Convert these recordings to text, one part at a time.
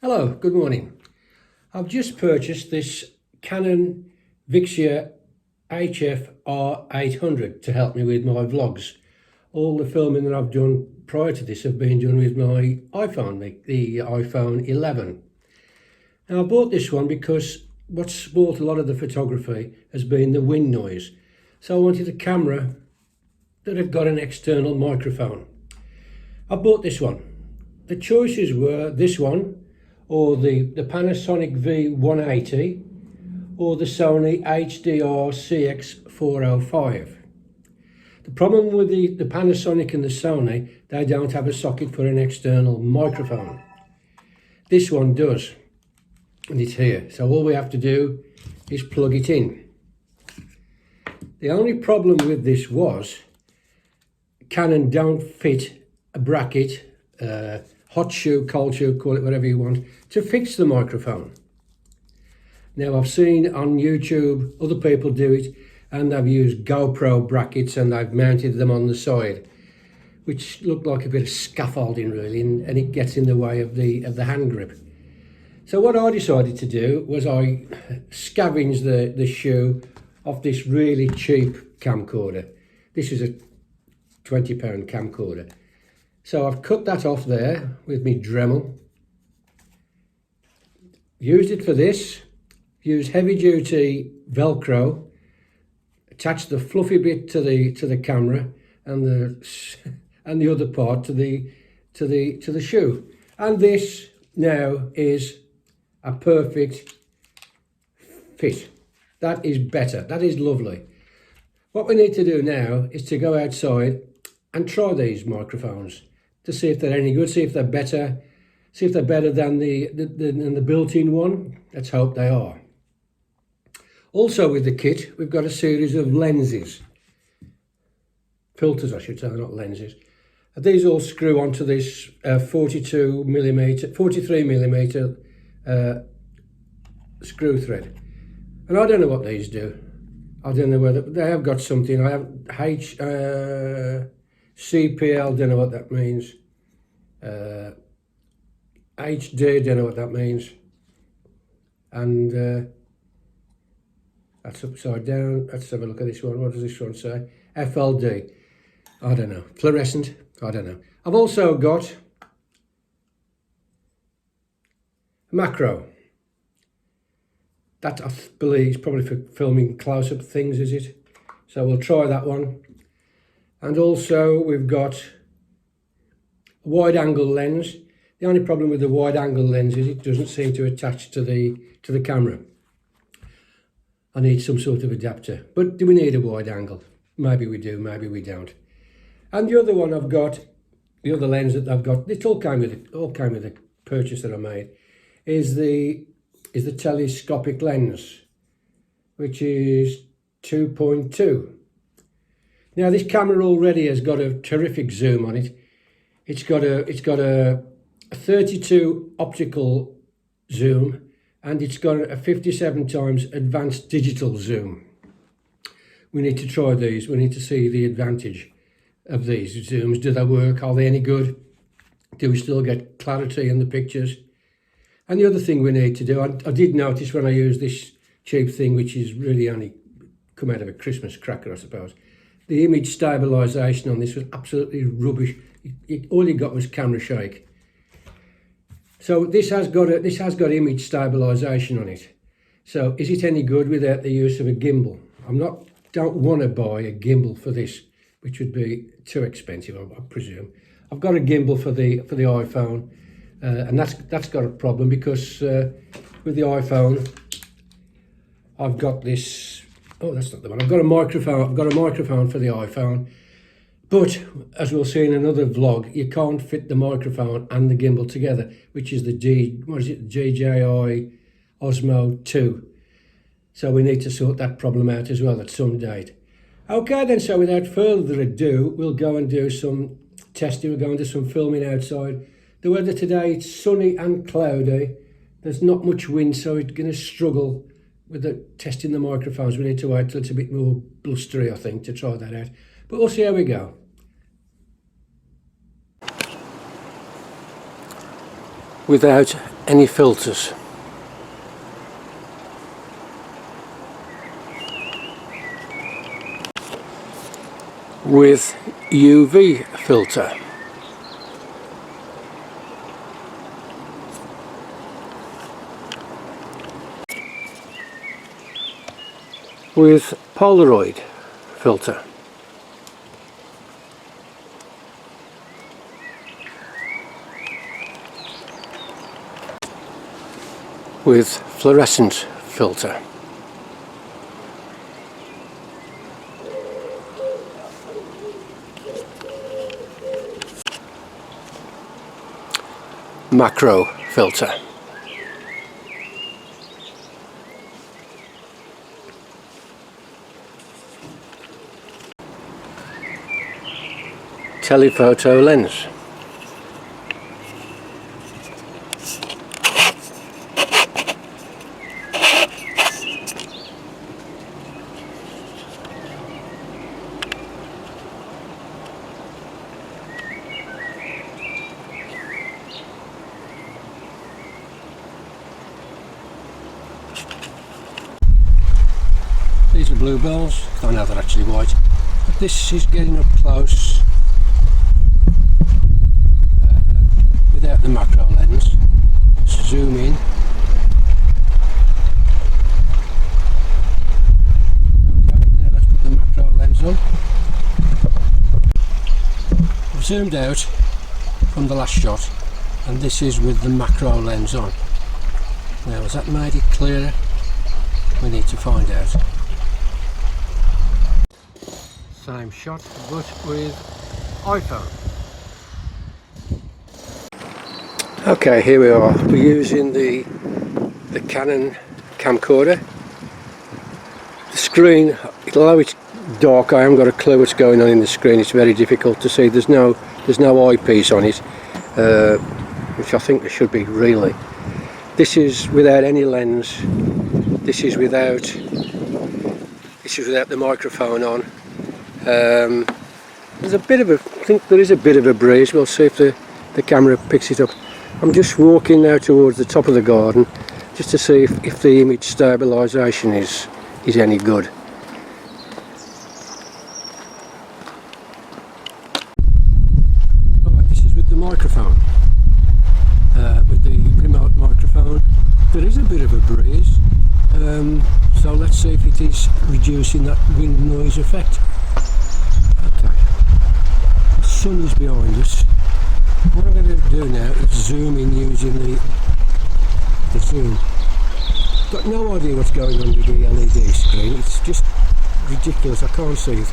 Hello, good morning. I've just purchased this Canon Vixia HF R800 to help me with my vlogs. All the filming that I've done prior to this have been done with my iPhone, the iPhone 11. Now I bought this one because what's spoilt a lot of the photography has been the wind noise. So I wanted a camera that had got an external microphone. I bought this one. The choices were this one, or the Panasonic V180, or the Sony HDR CX405. The problem with the Panasonic and the Sony, they don't have a socket for an external microphone. This one does, and it's here. So all we have to do is plug it in. The only problem with this was Canon don't fit a bracket, hot shoe, cold shoe, call it whatever you want, to fix the microphone. Now I've seen on YouTube other people do it, and they've used GoPro brackets and they've mounted them on the side, which look like a bit of scaffolding really, and it gets in the way of the hand grip. So what I decided to do was I scavenged the shoe off this really cheap camcorder. This is a £20 camcorder. So I've cut that off there with my Dremel. Used it for this. Used heavy duty Velcro. Attached the fluffy bit to the camera and the other part to the shoe. And this now is a perfect fit. That is better. That is lovely. What we need to do now is to go outside and try these microphones to see if they're any good, see if they're better than the built-in one. Let's hope they are. Also with the kit, we've got a series of lenses, filters I should say, not lenses. These all screw onto this 43mm screw thread. And I don't know what these do. I don't know whether they have got something. I have CPL, don't know what that means. HD, don't know what that means. And that's upside down. Let's have a look at this one. What does this one say? FLD. I don't know. Fluorescent. I don't know. I've also got macro. That I believe is probably for filming close-up things, is it? So we'll try that one. And also we've got a wide-angle lens. The only problem with the wide-angle lens is it doesn't seem to attach to the camera. I need some sort of adapter. But do we need a wide angle? Maybe we do, maybe we don't. And the other one I've got, the other lens that I've got, it all came with the purchase that I made, is the telescopic lens, which is 2.2. Now this camera already has got a terrific zoom on it. It's got a 32 optical zoom, and it's got a 57 times advanced digital zoom. We need to try these. We need to see the advantage of these zooms. Do they work? Are they any good? Do we still get clarity in the pictures? And the other thing we need to do, I did notice when I used this cheap thing, which is really only come out of a Christmas cracker, I suppose, the image stabilization on this was absolutely rubbish. All you got was camera shake. So this has got image stabilization on it. So is it any good without the use of a gimbal? Don't want to buy a gimbal for this, which would be too expensive, I presume. I've got a gimbal for the iPhone, and that's got a problem because with the iPhone, I've got this. Oh, that's not the one. I've got a microphone. I've got a microphone for the iPhone. But, as we'll see in another vlog, you can't fit the microphone and the gimbal together, which is the DJI Osmo 2. So we need to sort that problem out as well at some date. Okay then, so without further ado, we'll go and do some testing. We'll go and do some filming outside. The weather today, it's sunny and cloudy. There's not much wind, so we're going to struggle with testing the microphones. We need to wait till it's a bit more blustery, I think, to try that out. But we'll see how we go. without any filters. With UV filter. With Polaroid filter. With fluorescent filter. Macro filter. Telephoto lens. These are bluebells. I know they're actually white, but this is getting up close without the macro lens. Zoom in. Okay, now let's put the macro lens on. I've zoomed out from the last shot, and this is with the macro lens on. Now, has that made it clearer? We need to find out. Same shot, but with iPhone. Okay, here we are. We're using the Canon camcorder. The screen, although it's dark, I haven't got a clue what's going on in the screen. It's very difficult to see. There's no eyepiece on it, which I think there should be really. This is without any lens. This is without the microphone on. There's a bit of I think there is a bit of a breeze. We'll see if the camera picks it up. I'm just walking now towards the top of the garden just to see if the image stabilization is any good. Right, this is with the microphone. With the remote microphone, there is a bit of a breeze. So let's see if it is reducing that wind noise effect. Okay, the sun is behind us. What I'm going to do now is zoom in using the zoom. Got no idea what's going on with the LED screen. It's just ridiculous. I can't see it.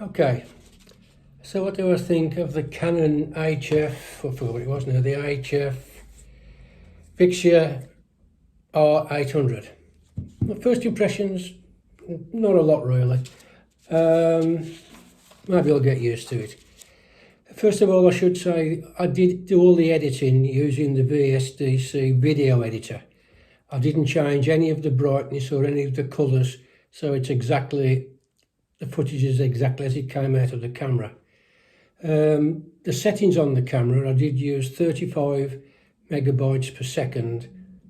Okay, so what do I think of the Canon HF? I forgot what it was now. The HF Vixia R800. My first impressions, not a lot really. Maybe I'll get used to it. First of all, I should say I did do all the editing using the VSDC video editor. I didn't change any of the brightness or any of the colours, so it's exactly, the footage is exactly as it came out of the camera. The settings on the camera, I did use 35 megabytes per second.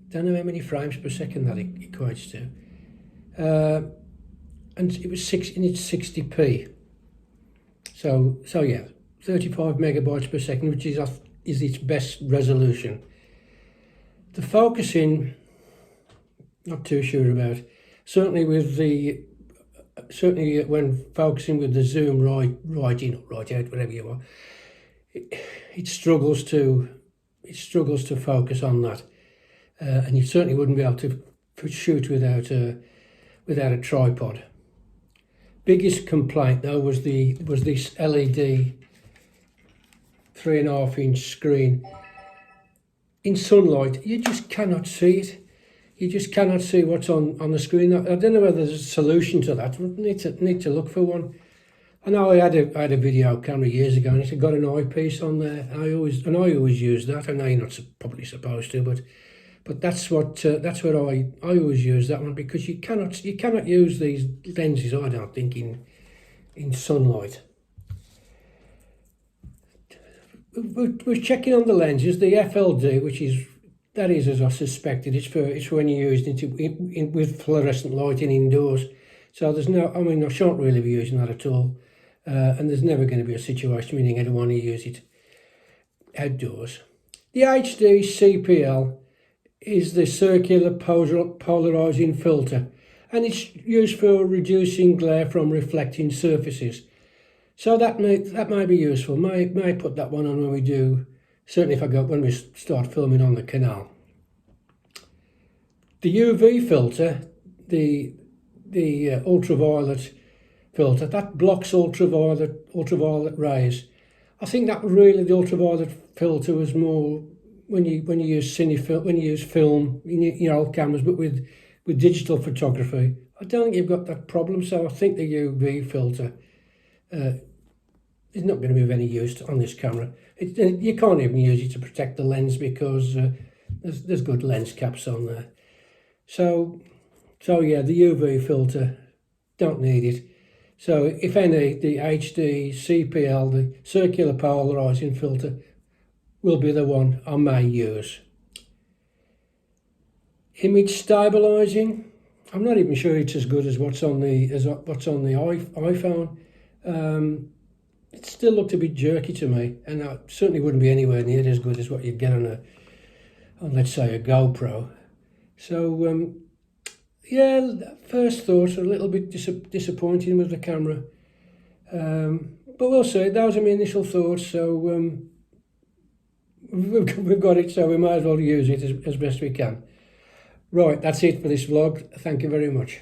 Don't know how many frames per second that equates to. And it was in its 60p. So yeah, 35 megabytes per second, which is its best resolution. The focusing, not too sure about. Certainly when focusing with the zoom right in or right out, whatever you want, it struggles to focus on that, and you certainly wouldn't be able to shoot without a tripod. Biggest complaint though was this LED 3.5-inch screen. In sunlight, you just cannot see it. You just cannot see what's on the screen. I don't know whether there's a solution to that. We need to look for one. I know I had a video camera years ago, and it had got an eyepiece on there. I always use that. I know you're not probably supposed to, but that's what I always use that one, because you cannot use these lenses, I don't think, in sunlight. we're checking on the lenses. The FLD, which is as I suspected. It's when you're using it with fluorescent lighting indoors. So there's no, I mean, I shan't really be using that at all. And there's never going to be a situation meaning I don't want to use it outdoors. The HD CPL is the circular polarizing filter, and it's used for reducing glare from reflecting surfaces. So that may be useful. May put that one on when we do, certainly when we start filming on the canal. The UV filter, the ultraviolet filter, that blocks ultraviolet rays. I think that really the ultraviolet filter was more when you use film in your old cameras, but with digital photography, I don't think you've got that problem. So I think the UV filter is not going to be of any use on this camera. You can't even use it to protect the lens because there's good lens caps on there. So yeah, the UV filter, don't need it. So if any, the HD CPL, the circular polarizing filter, will be the one I may use. Image stabilizing, I'm not even sure it's as good as what's on the iPhone. It still looked a bit jerky to me, and it certainly wouldn't be anywhere near as good as what you'd get on let's say a GoPro. So yeah, first thoughts are a little bit disappointing with the camera, but we'll see. Those are my initial thoughts. So we've got it, so we might as well use it as best we can. Right, that's it for this vlog. Thank you very much.